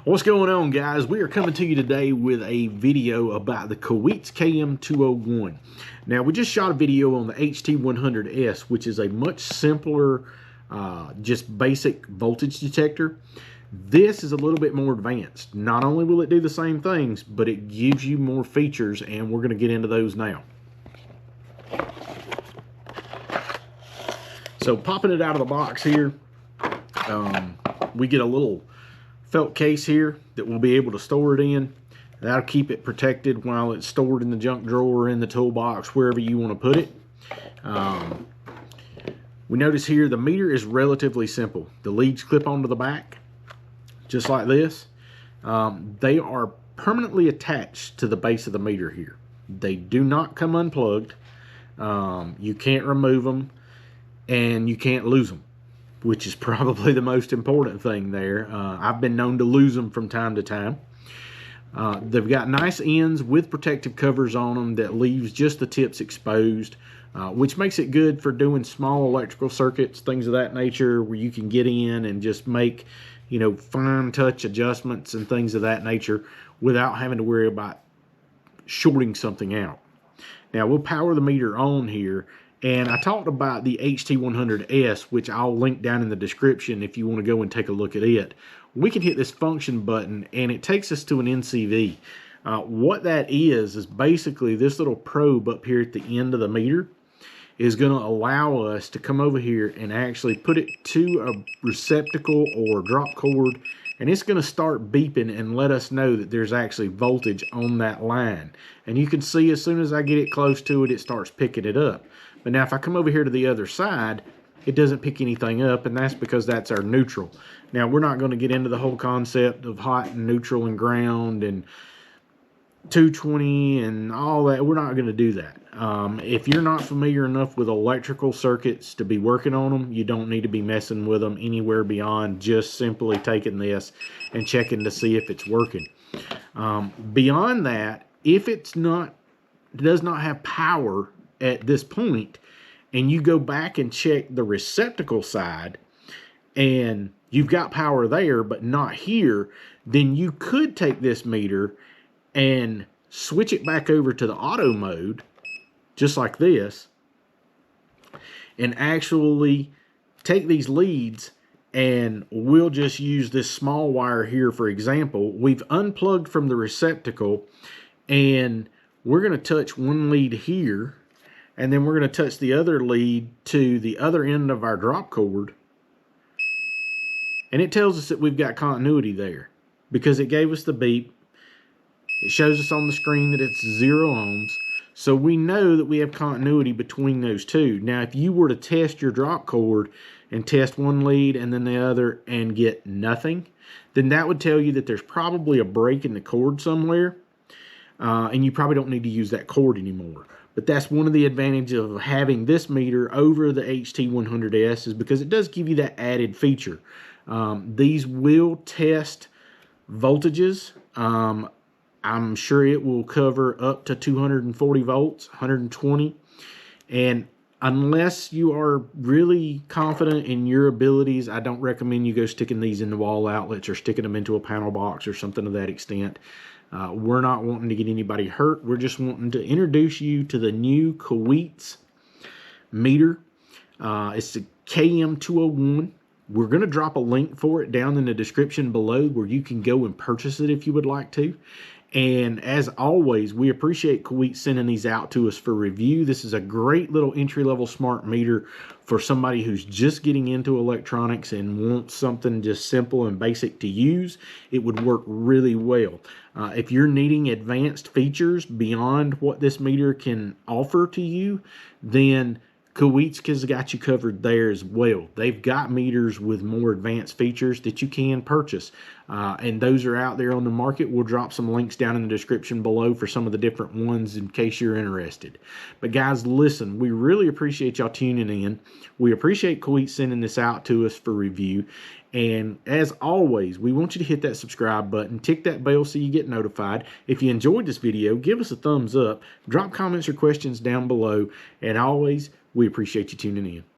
What's going on, guys? We are coming to you today with a video about the Kaiweets KM201. Now, we just shot a video on the HT100S, which is a much simpler, just basic voltage detector. This is a little bit more advanced. Not only will it do the same things, but it gives you more features, and we're going to get into those now. So, popping it out of the box here, we get a little felt case here that we'll be able to store it in. That'll keep it protected while it's stored in the junk drawer, in the toolbox, wherever you want to put it. We notice here the meter is relatively simple. The leads clip onto the back, just like this. They are permanently attached to the base of the meter here. They do not come unplugged. You can't remove them, and you can't lose them, which is probably the most important thing there. I've been known to lose them from time to time. They've got nice ends with protective covers on them that leaves just the tips exposed, which makes it good for doing small electrical circuits, things of that nature, where you can get in and just make, you know, fine touch adjustments and things of that nature without having to worry about shorting something out. Now, we'll power the meter on here. And I talked about the HT100S, which I'll link down in the description if you want to go and take a look at it. We can hit this function button, and it takes us to an NCV. What that is basically this little probe up here at the end of the meter is going to allow us to come over here and actually put it to a receptacle or drop cord, and it's going to start beeping and let us know that there's actually voltage on that line. And you can see as soon as I get it close to it, it starts picking it up. But now if I come over here to the other side, it doesn't pick anything up, and that's because that's our neutral. Now, we're not going to get into the whole concept of hot and neutral and ground and 220 and all that. We're not going to do that. If you're not familiar enough with electrical circuits to be working on them, you don't need to be messing with them anywhere beyond just simply taking this and checking to see if it's working. Beyond that, if it does not have power at this point, and you go back and check the receptacle side, and you've got power there but not here, then you could take this meter and switch it back over to the auto mode, just like this, and actually take these leads, and we'll just use this small wire here for example. We've unplugged from the receptacle, and we're going to touch one lead here, and then we're going to touch the other lead to the other end of our drop cord. And it tells us that we've got continuity there because it gave us the beep. It shows us on the screen that it's 0 ohms. So we know that we have continuity between those two. Now, if you were to test your drop cord and test one lead and then the other and get nothing, then that would tell you that there's probably a break in the cord somewhere. And you probably don't need to use that cord anymore. But that's one of the advantages of having this meter over the HT100S, is because it does give you that added feature. These will test voltages. I'm sure it will cover up to 240 volts, 120. And unless you are really confident in your abilities, I don't recommend you go sticking these in the wall outlets or sticking them into a panel box or something to that extent. We're not wanting to get anybody hurt. We're just wanting to introduce you to the new Kaiweets meter. It's the KM201. We're going to drop a link for it down in the description below where you can go and purchase it if you would like to. And as always, we appreciate Kaiweets sending these out to us for review. This is a great little entry-level smart meter for somebody who's just getting into electronics and wants something just simple and basic to use. It would work really well. If you're needing advanced features beyond what this meter can offer to you, then Kaiweets has got you covered there as well. They've got meters with more advanced features that you can purchase. And those are out there on the market. We'll drop some links down in the description below for some of the different ones in case you're interested. But guys, listen, we really appreciate y'all tuning in. We appreciate Kaiweets sending this out to us for review. And as always, we want you to hit that subscribe button, tick that bell so you get notified. If you enjoyed this video, give us a thumbs up, drop comments or questions down below, and always, we appreciate you tuning in.